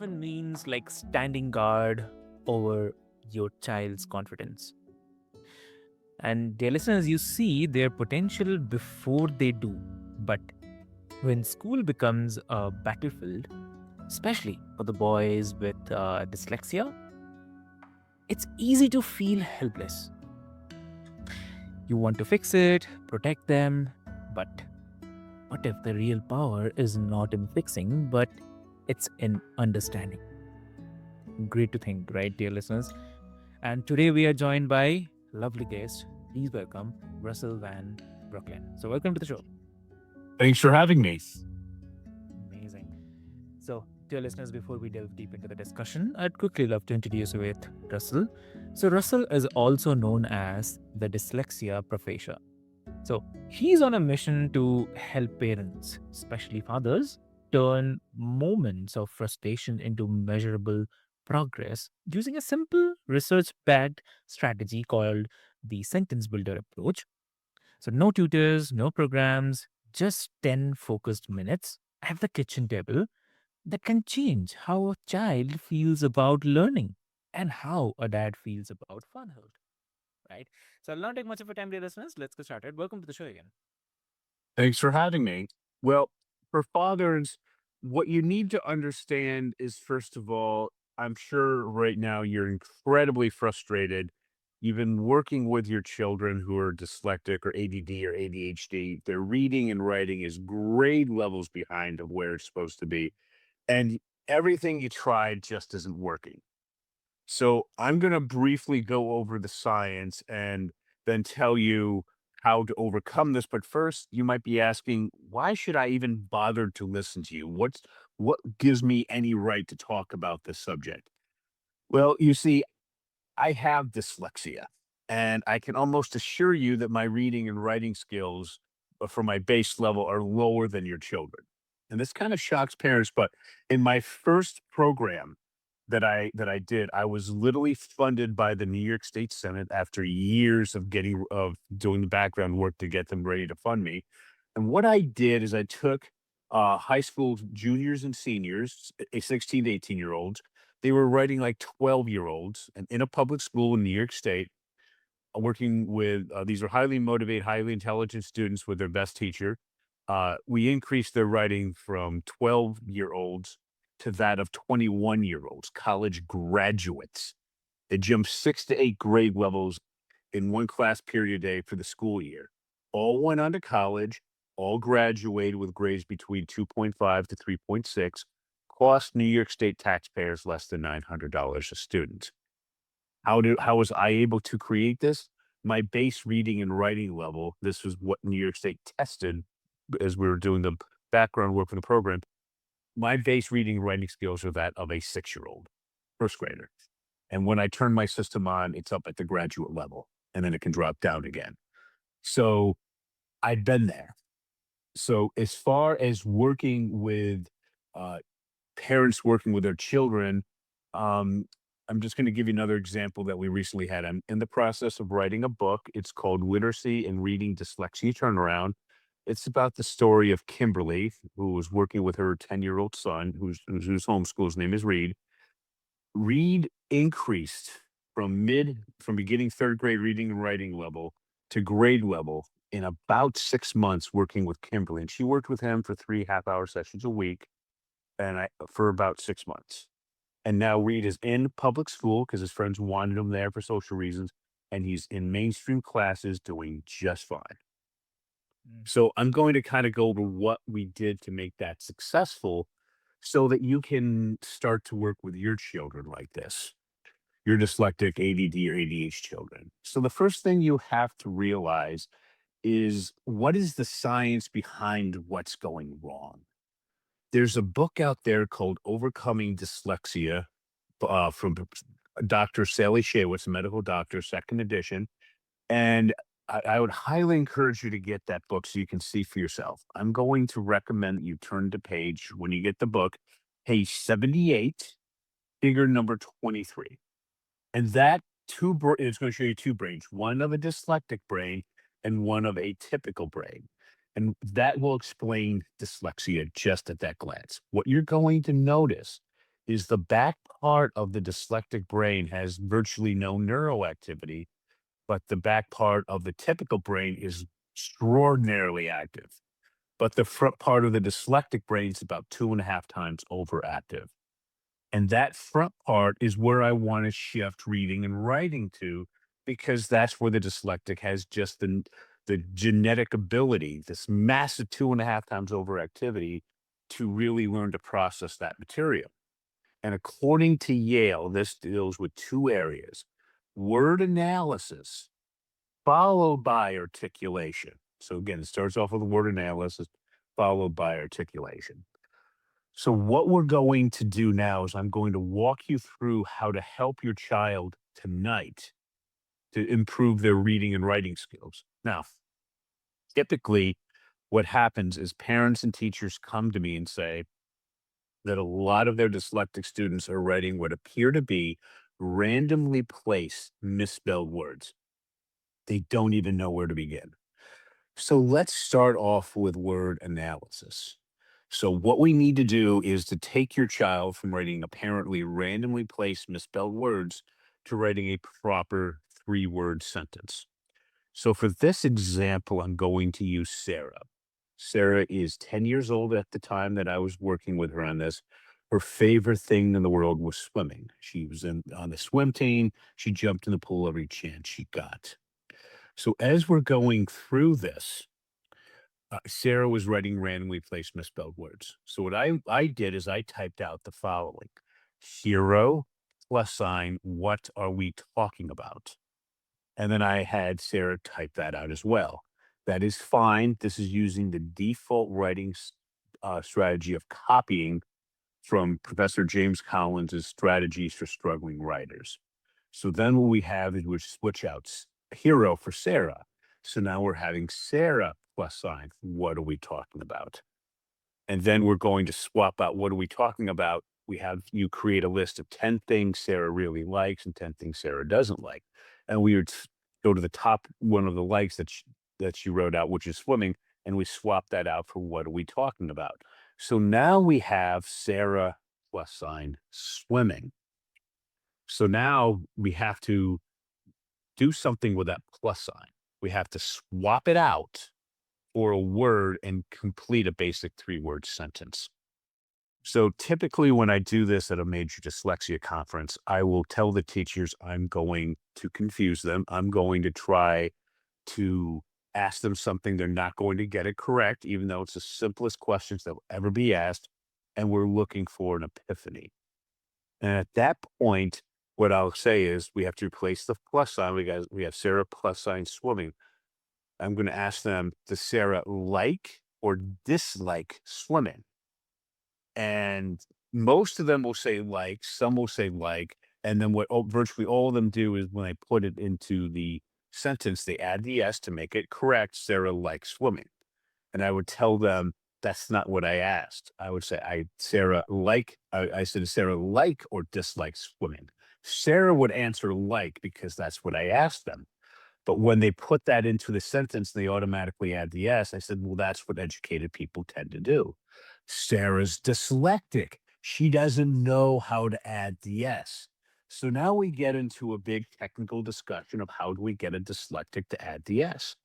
often means like standing guard over your child's confidence. And dear listeners, you see their potential before they do. But when school becomes a battlefield, especially for the boys with dyslexia, it's easy to feel helpless. You want to fix it, protect them, but what if the real power is not in fixing, but it's in understanding? Great to think, right, dear listeners? And today we are joined by lovely guest. Please welcome Russell Van Brocklen. So, welcome to the show. Thanks for having me. Amazing. So, dear listeners, before we delve deep into the discussion, I'd quickly love to introduce you with Russell. So, Russell is also known as the dyslexia professor. So, he's on a mission to help parents, especially fathers, turn moments of frustration into measurable progress using a simple research backed strategy called the sentence builder approach. So, no tutors, no programs, just 10 focused minutes at the kitchen table that can change how a child feels about learning and how a dad feels about fatherhood, right? So I'll not take much of your time, dear listeners. Let's get started. Welcome to the show again. Thanks for having me. Well, for fathers, what you need to understand is, first of all, I'm sure right now you're incredibly frustrated. You've been working with your children who are dyslexic or ADD or ADHD. Their reading and writing is grade levels behind of where it's supposed to be. And everything you tried just isn't working. So I'm going to briefly go over the science and then tell you how to overcome this. But first, you might be asking, why should I even bother to listen to you? What gives me any right to talk about this subject? Well, you see, I have dyslexia, and I can almost assure you that my reading and writing skills for my base level are lower than your children. And this kind of shocks parents, but in my first program, that I did, I was literally funded by the New York State Senate after years of doing the background work to get them ready to fund me. And what I did is I took high school juniors and seniors, 16 to 18-year-olds. They were writing like 12-year-olds, and in a public school in New York State, working with these are highly motivated, highly intelligent students with their best teacher. We increased their writing from 12-year-olds to that of 21-year-olds, college graduates. They jumped 6 to 8 grade levels in one class period a day for the school year. All went on to college, all graduated with grades between 2.5 to 3.6, cost New York State taxpayers less than $900 a student. How was I able to create this? My base reading and writing level, this was what New York State tested as we were doing the background work for the program. My base reading and writing skills are that of a 6-year-old, first grader. And when I turn my system on, it's up at the graduate level, and then it can drop down again. So I've been there. So as far as working with uh, parents working with their children, um, I'm just going to give you another example that we recently had. I'm in the process of writing a book. It's called Literacy and Reading Dyslexia Turnaround. It's about the story of Kimberly, who was working with her 10-year-old son, who's homeschooled. His name is Reed. Reed increased from beginning third grade reading and writing level to grade level in about 6 months working with Kimberly. And she worked with him for 3 half-hour sessions a week and for about 6 months. And now Reed is in public school because his friends wanted him there for social reasons, and he's in mainstream classes doing just fine. Mm. So I'm going to kind of go over what we did to make that successful so that you can start to work with your children like this, your dyslexic, ADD, or ADHD children. So the first thing you have to realize is, what is the science behind what's going wrong? There's a book out there called Overcoming Dyslexia from Dr. Sally Shaywitz, a medical doctor, second edition. And I would highly encourage you to get that book so you can see for yourself. I'm going to recommend that you turn to page, when you get the book, page 78, figure number 23. And that is going to show you two brains, one of a dyslexic brain and one of a typical brain. And that will explain dyslexia just at that glance. What you're going to notice is the back part of the dyslexic brain has virtually no neural activity, but the back part of the typical brain is extraordinarily active. But the front part of the dyslexic brain is about 2.5 times overactive. And that front part is where I want to shift reading and writing to, because that's where the dyslexic has just the genetic ability, this massive 2.5 times overactivity to really learn to process that material. And according to Yale, this deals with two areas: word analysis, followed by articulation. So again, it starts off with word analysis, followed by articulation. So what we're going to do now is I'm going to walk you through how to help your child tonight to improve their reading and writing skills. Now, typically, what happens is parents and teachers come to me and say that a lot of their dyslexic students are writing what appear to be randomly placed misspelled words. They don't even know where to begin. So let's start off with word analysis. So what we need to do is to take your child from writing apparently randomly placed misspelled words to writing a proper 3-word sentence. So for this example, I'm going to use Sarah. Sarah is 10 years old at the time that I was working with her on this. Her favorite thing in the world was swimming. She was on the swim team. She jumped in the pool every chance she got. So as we're going through this, Sarah was writing randomly placed misspelled words. So what I did is I typed out the following: hero, plus sign, what are we talking about? And then I had Sarah type that out as well. That is fine. This is using the default writing strategy of copying from Professor James Collins' Strategies for Struggling Writers. So then what we have is we switch out hero for Sarah. So now we're having Sarah plus sign. What are we talking about? And then we're going to swap out what are we talking about. We have you create a list of 10 things Sarah really likes and 10 things Sarah doesn't like. And we would go to the top one of the likes that she wrote out, which is swimming, and we swap that out for what are we talking about. So now we have Sarah plus sign swimming. So now we have to do something with that plus sign. We have to swap it out for a word and complete a basic 3-word sentence. So typically, when I do this at a major dyslexia conference, I will tell the teachers I'm going to confuse them. I'm going to try to ask them something they're not going to get it correct, even though it's the simplest questions that will ever be asked. And we're looking for an epiphany. And at that point, what I'll say is we have to replace the plus sign. We have Sarah plus sign swimming. I'm going to ask them, does Sarah like or dislike swimming? And most of them will say like, some will say like, and then what virtually all of them do is when I put it into the sentence, they add the S to make it correct. Sarah likes swimming. And I would tell them that's not what I asked. I would say, I said, Sarah like or dislike swimming? Sarah would answer like because that's what I asked them. But when they put that into the sentence, they automatically add the S. I said, well, that's what educated people tend to do. Sarah's dyslexic. She doesn't know how to add the S. So now we get into a big technical discussion of how do we get a dyslexic to add the S.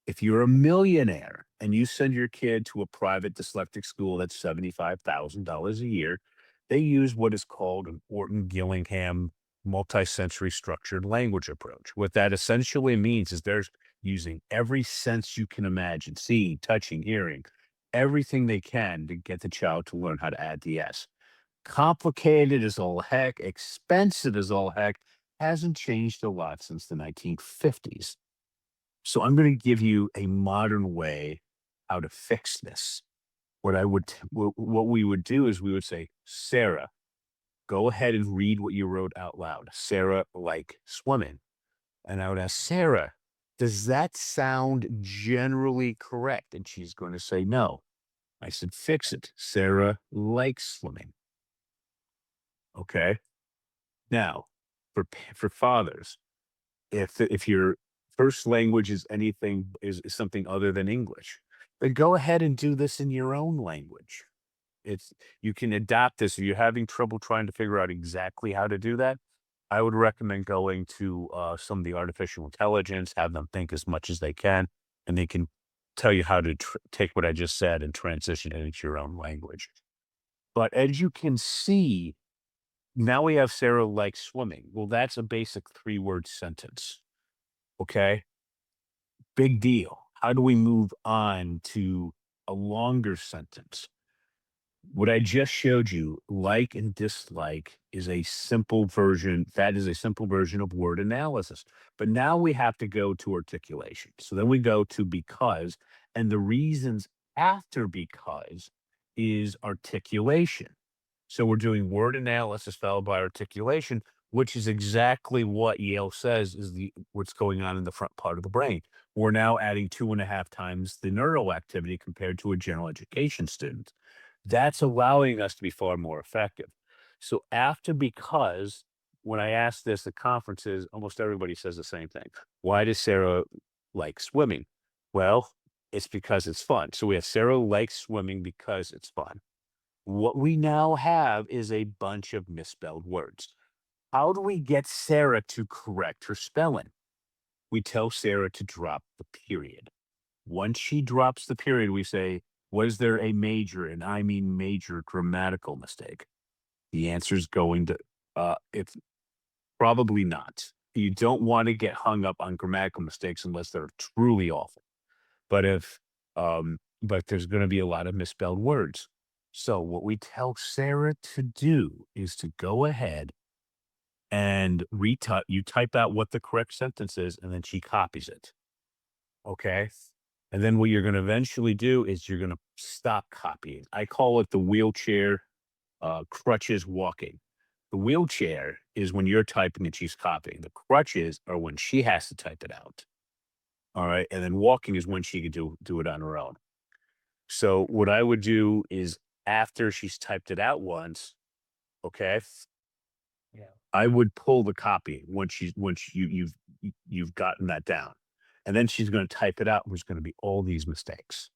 If you're a millionaire and you send your kid to a private dyslexic school that's $75,000 a year, they use what is called an Orton-Gillingham multi-sensory structured language approach. What that essentially means is they're using every sense you can imagine, seeing, touching, hearing, everything they can to get the child to learn how to add the S. Complicated as all heck, expensive as all heck, hasn't changed a lot since the 1950s. So I'm going to give you a modern way how to fix this. What we would do is we would say, Sarah, go ahead and read what you wrote out loud. Sarah like swimming. And I would ask Sarah, does that sound generally correct? And she's going to say no. I said, fix it. Sarah likes swimming. Okay. Now, for fathers, if your first language is something other than English, then go ahead and do this in your own language. It's you can adapt this. If you're having trouble trying to figure out exactly how to do that, I would recommend going to some of the artificial intelligence, have them think as much as they can, and they can tell you how to take what I just said and transition it into your own language. But as you can see, now we have Sarah likes swimming. Well, that's a basic 3-word sentence. Okay. Big deal. How do we move on to a longer sentence? What I just showed you, like and dislike, is a simple version. That is a simple version of word analysis. But now we have to go to articulation. So then we go to because, and the reasons after because is articulation. So we're doing word analysis followed by articulation, which is exactly what Yale says is the what's going on in the front part of the brain. We're now adding 2.5 times the neural activity compared to a general education student. That's allowing us to be far more effective. So after because, when I ask this at conferences, almost everybody says the same thing. Why does Sarah like swimming? Well, it's because it's fun. So we have Sarah likes swimming because it's fun. What we now have is a bunch of misspelled words. How do we get Sarah to correct her spelling? We tell Sarah to drop the period. Once she drops the period, we say, was there a major, and I mean major grammatical mistake? The answer is going to, it's probably not. You don't want to get hung up on grammatical mistakes unless they're truly awful. But but there's going to be a lot of misspelled words. So what we tell Sarah to do is to go ahead and you type out what the correct sentence is, and then she copies it. Okay. And then what you're going to eventually do is you're going to stop copying. I call it the wheelchair crutches walking. The wheelchair is when you're typing and she's copying. The crutches are when she has to type it out. All right. And then walking is when she can do it on her own. So what I would do is after she's typed it out once, okay, Yeah. I would pull the copy once you've gotten that down. And then she's going to type it out. There's going to be all these mistakes.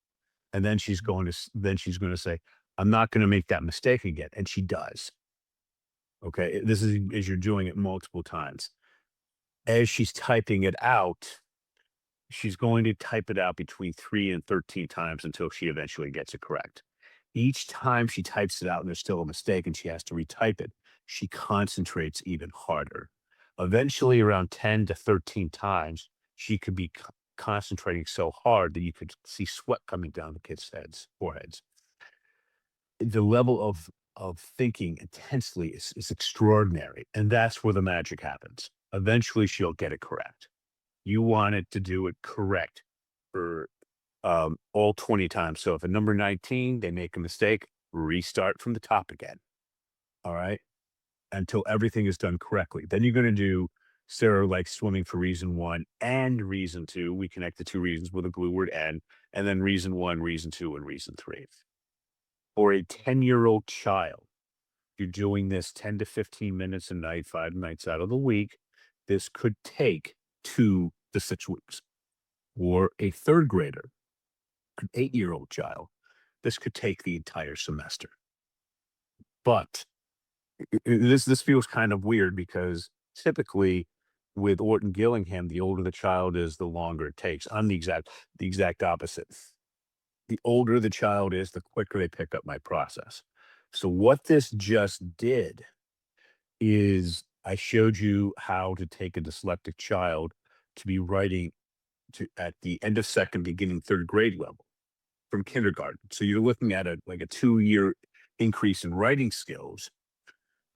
And then she's going to say, I'm not going to make that mistake again. And she does. Okay. This is as you're doing it multiple times. As she's typing it out, she's going to type it out between 3 and 13 times until she eventually gets it correct. Each time she types it out and there's still a mistake and she has to retype it, she concentrates even harder. Eventually, around 10 to 13 times, she could be concentrating so hard that you could see sweat coming down the kids' foreheads. The level of thinking intensely is extraordinary. And that's where the magic happens. Eventually, she'll get it correct. You want it to do it correct for all 20 times. So if at number 19, they make a mistake, restart from the top again. All right. Until everything is done correctly. Then you're going to do Sarah likes swimming for reason 1 and reason 2. We connect the two reasons with a glue word and then reason 1, reason 2, and reason 3. For a 10-year-old child, you're doing this 10 to 15 minutes a night, 5 nights out of the week. This could take 2 to 6 weeks. Or a third grader, an 8-year-old child, this could take the entire semester. But this feels kind of weird because typically with Orton-Gillingham, the older the child is, the longer it takes. I'm the exact opposite. The older the child is, the quicker they pick up my process. So what this just did is I showed you how to take a dyslexic child to be writing at the end of second, beginning third grade level from kindergarten. So you're looking at a 2-year increase in writing skills.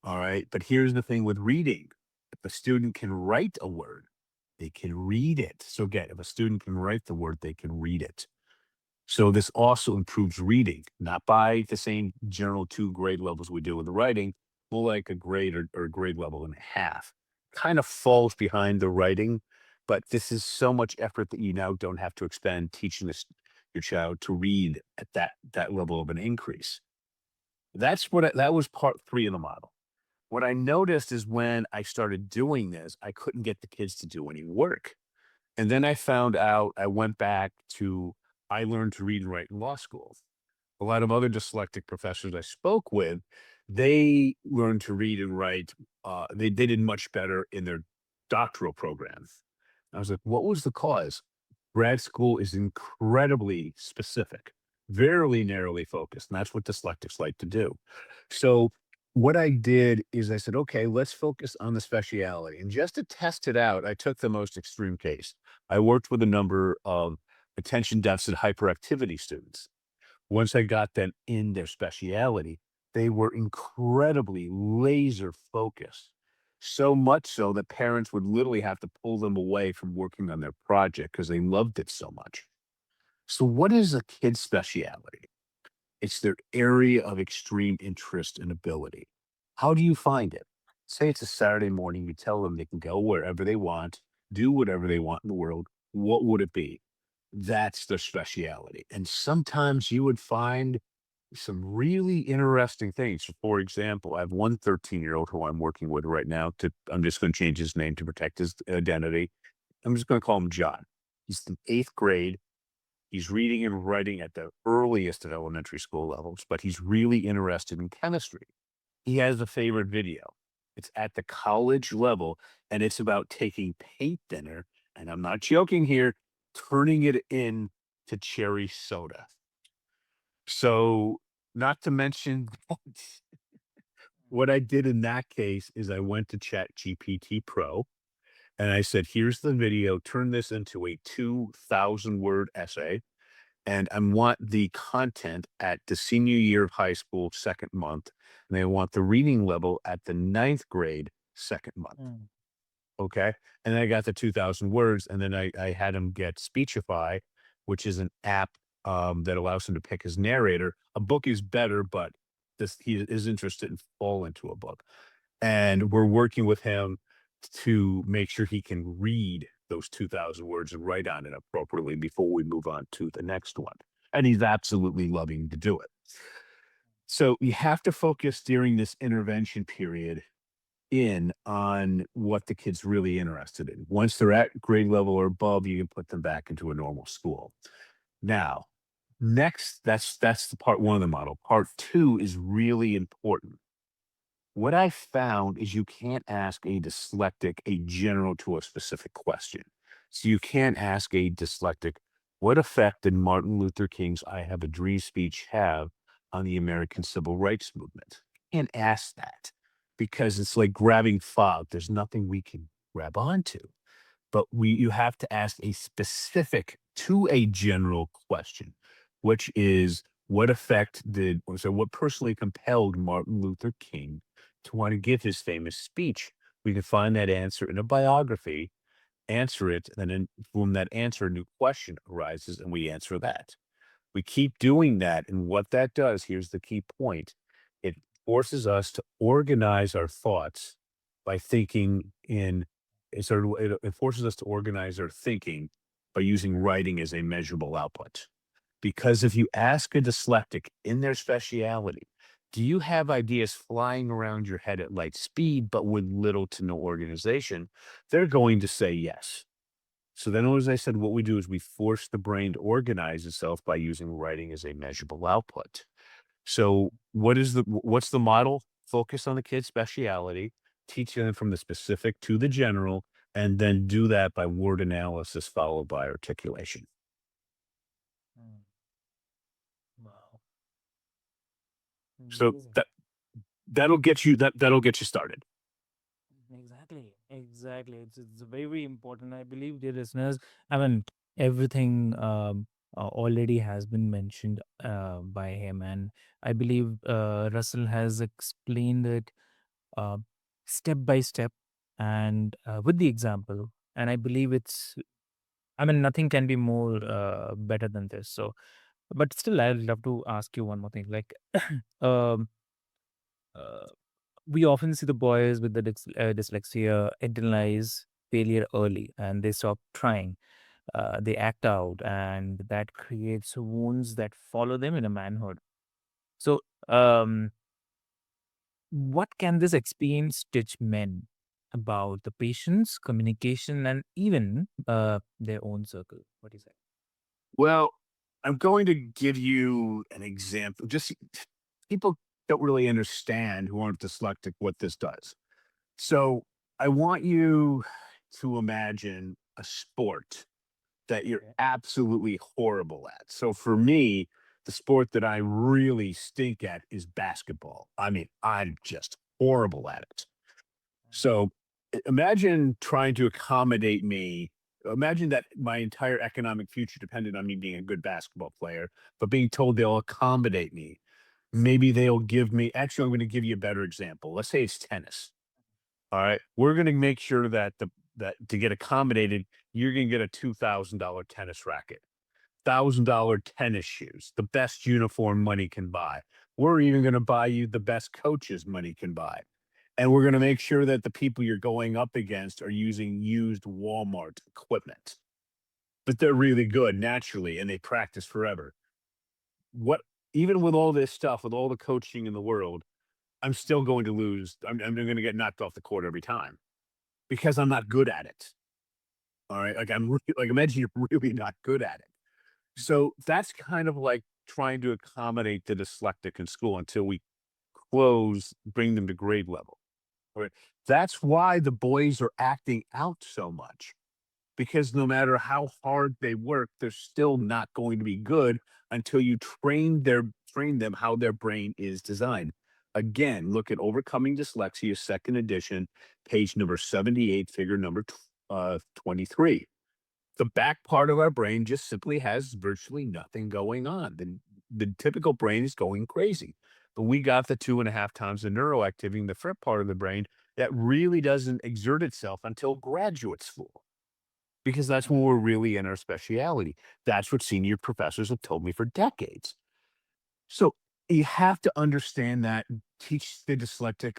All right. But here's the thing with reading. If a student can write a word, they can read it. So again, if a student can write the word, they can read it. So this also improves reading, not by the same general 2 grade levels we do with the writing, more like a grade or a grade level and a half. Kind of falls behind the writing, but this is so much effort that you now don't have to expend teaching your child to read at that level of an increase. That was part 3 of the model. What I noticed is when I started doing this, I couldn't get the kids to do any work. And then I found out I went back to I learned to read and write in law school. a lot of other dyslexic professors I spoke with, they learned to read and write. They did much better in their doctoral program. I was like, what was the cause? Grad school is incredibly specific, very narrowly focused. And that's what dyslexics like to do. So, what I did is I said, okay, let's focus on the speciality. And just to test it out, I took the most extreme case. I worked with a number of attention deficit hyperactivity students. Once I got them in their speciality, they were incredibly laser focused. So much so that parents would literally have to pull them away from working on their project because they loved it so much. So, what is a kid's speciality? It's their area of extreme interest and ability. How do you find it? Say it's a Saturday morning, you tell them they can go wherever they want, do whatever they want in the world. What would it be? That's their speciality. And sometimes you would find some really interesting things. So, for example, I have one 13-year-old who I'm working with right now. I'm just going to change his name to protect his identity. I'm just going to call him John. He's in eighth grade. He's reading and writing at the earliest of elementary school levels, but he's really interested in chemistry. He has a favorite video. It's at the college level, and it's about taking paint thinner, and I'm not joking here, turning it in to cherry soda. So, not to mention what I did in that case is I went to Chat GPT Pro and I said, here's the video, turn this into a 2,000 word essay. And I want the content at the senior year of high school, second month. And I want the reading level at the ninth grade, second month. Mm. Okay. And then I got the 2,000 words. And then I had him get Speechify, which is an app that allows him to pick his narrator. A book is better, but he is interested in fall into a book. And we're working with him to make sure he can read those 2,000 words and write on it appropriately before we move on to the next one. And he's absolutely loving to do it. So you have to focus during this intervention period in on what the kid's really interested in. Once they're at grade level or above, you can put them back into a normal school. Now, next, that's the part one of the model. Part two is really important. What I found is you can't ask a dyslexic a general to a specific question. So you can't ask a dyslexic, what effect did Martin Luther King's I Have a Dream speech have on the American Civil Rights Movement? You can't ask that because it's like grabbing fog. There's nothing we can grab onto. But you have to ask a specific to a general question, which is what personally compelled Martin Luther King to want to give his famous speech? We can find that answer in a biography, answer it, and then from that answer, a new question arises, and we answer that. We keep doing that, and what that does, here's the key point, it forces us to organize our thoughts by thinking in it forces us to organize our thinking by using writing as a measurable output. Because if you ask a dyslexic in their speciality, do you have ideas flying around your head at light speed, but with little to no organization? They're going to say yes. So then, as I said, what we do is we force the brain to organize itself by using writing as a measurable output. So what's the model? Focus on the kid's speciality, teach them from the specific to the general, and then do that by word analysis followed by articulation. Mm. Wow. So Amazing. that'll get you started. Exactly. Exactly. It's very, very important. I believe, dear listeners, I mean, everything already has been mentioned by him. And I believe Russell has explained it uh, step by step and with the example. And I believe I mean, nothing can be more better than this. So, but still, I'd love to ask you one more thing. Like, um, uh, we often see the boys with the dyslexia internalize failure early and they stop trying. They act out, and that creates wounds that follow them in a manhood. So, what can this experience teach men about the patience, communication, and even their own circle? What do you say? Well, I'm going to give you an example. Just people don't really understand who aren't dyslexic what this does. So I want you to imagine a sport that you're Okay. absolutely horrible at. So for me, the sport that I really stink at is basketball. I mean, I'm just horrible at it. So imagine trying to accommodate me. Imagine that my entire economic future depended on me being a good basketball player, but being told they'll accommodate me. Maybe they'll give me, actually, I'm going to give you a better example. Let's say it's tennis. All right. We're going to make sure that that to get accommodated, you're going to get a $2,000 tennis racket. $1,000 tennis shoes, the best uniform money can buy. We're even going to buy you the best coaches money can buy. And we're going to make sure that the people you're going up against are using used Walmart equipment, but they're really good naturally and they practice forever. What, even with all this stuff, with all the coaching in the world, I'm still going to lose. I'm going to get knocked off the court every time because I'm not good at it. All right. Like like, imagine you're really not good at it. So that's kind of like trying to accommodate the dyslexic in school until we bring them to grade level. Right. That's why the boys are acting out so much because no matter how hard they work, they're still not going to be good until you train them how their brain is designed. Again, look at Overcoming Dyslexia, second edition, page number 78, figure number 23. The back part of our brain just simply has virtually nothing going on. The typical brain is going crazy. But we got the 2.5 times the neuroactivity in the front part of the brain that really doesn't exert itself until graduate school, because that's when we're really in our speciality. That's what senior professors have told me for decades. So you have to understand that, teach the dyslexic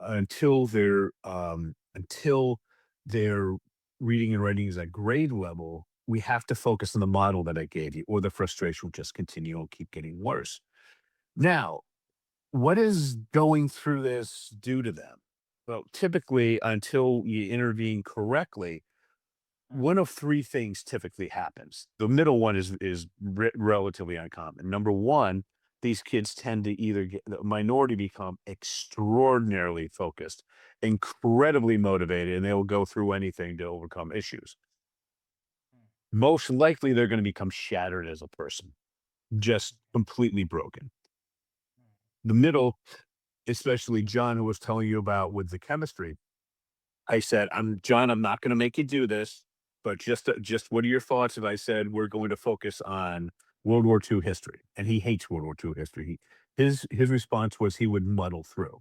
until their reading and writing is at grade level. We have to focus on the model that I gave you, or the frustration will just continue and keep getting worse. Now, what is going through this do to them? Well, typically, until you intervene correctly, one of three things typically happens. The middle one is relatively uncommon. Number one, these kids tend to either get the minority become extraordinarily focused, incredibly motivated, and they will go through anything to overcome issues. Most likely, they're going to become shattered as a person, just completely broken. The middle, especially John, who was telling you about with the chemistry, I said, "I'm John, I'm not gonna make you do this, but just what are your thoughts if I said we're going to focus on World War II history?" And he hates World War II history. His response was he would muddle through,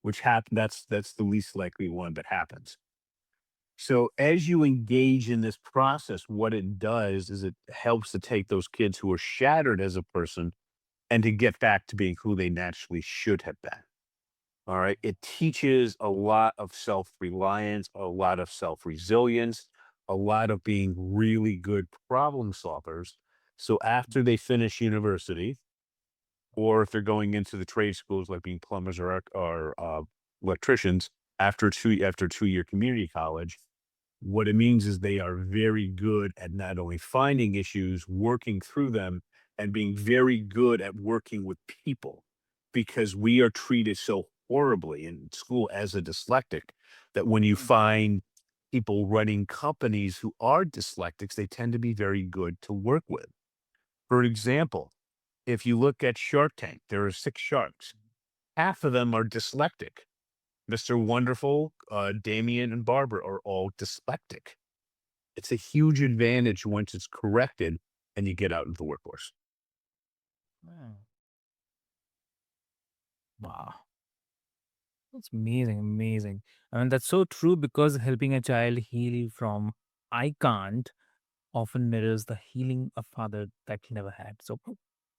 which happened. That's the least likely one that happens. So as you engage in this process, what it does is it helps to take those kids who are shattered as a person and to get back to being who they naturally should have been. All right. It teaches a lot of self reliance, a lot of self resilience, a lot of being really good problem solvers. So after they finish university, or if they're going into the trade schools like being plumbers or electricians after 2 year community college, what it means is they are very good at not only finding issues, working through them, and being very good at working with people, because we are treated so horribly in school as a dyslexic that when you find people running companies who are dyslexics, they tend to be very good to work with. For example, if you look at Shark Tank, there are 6 sharks. Half of them are dyslexic. Mr. Wonderful, Damien, and Barbara are all dyslexic. It's a huge advantage once it's corrected and you get out into the workforce. Mm. Wow. That's amazing, amazing. I mean, that's so true because helping a child heal from I can't often mirrors the healing a father that he never had. So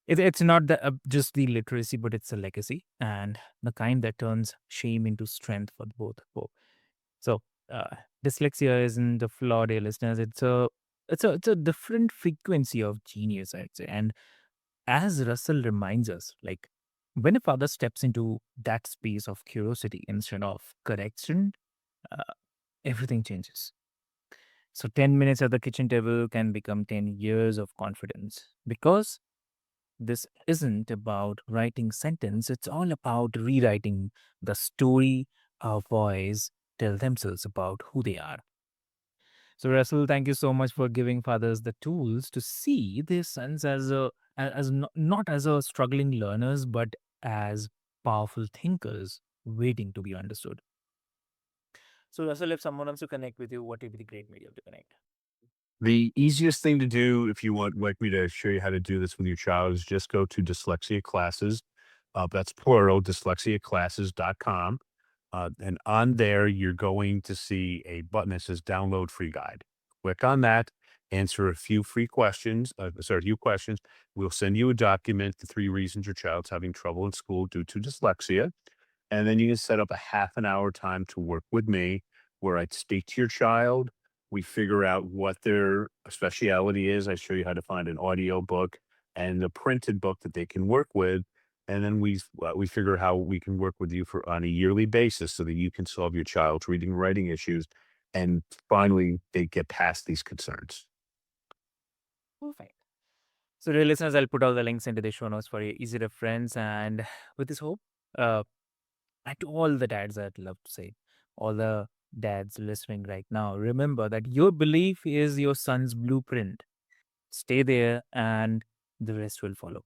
it's not just the literacy, but it's a legacy and the kind that turns shame into strength for both. So uh, dyslexia isn't a flaw, dear listeners. It's a different frequency of genius, I'd say. And as Russell reminds us, like when a father steps into that space of curiosity instead of correction, uh, everything changes. So 10 minutes at the kitchen table can become 10 years of confidence because this isn't about writing sentence, it's all about rewriting the story our boys tell themselves about who they are. So Russell, thank you so much for giving fathers the tools to see their sons as not as a struggling learners, but as powerful thinkers waiting to be understood. So Russell, if someone wants to connect with you, what would be the great medium to connect? The easiest thing to do if you want like me to show you how to do this with your child is just go to dyslexia classes. That's plural, dyslexiaclasses.com. And on there, you're going to see a button that says download free guide. Click on that, answer a few free questions, sorry, a few questions. We'll send you a document, the 3 reasons your child's having trouble in school due to dyslexia. And then you can set up a half an hour time to work with me where I'd speak to your child. We figure out what their speciality is. I show you how to find an audio book and a printed book that they can work with. And then we figure how we can work with you for on a yearly basis so that you can solve your child's reading and writing issues. And finally, they get past these concerns. Perfect. So, dear listeners, I'll put all the links into the show notes for your easy reference. And with this hope, uh, and to all the dads, I'd love to say, all the dads listening right now, remember that your belief is your son's blueprint. Stay there, and the rest will follow.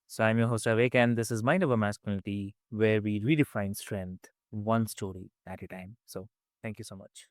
So, I'm your host, Avik, and this is Mind Over Masculinity, where we redefine strength one story at a time. So, thank you so much.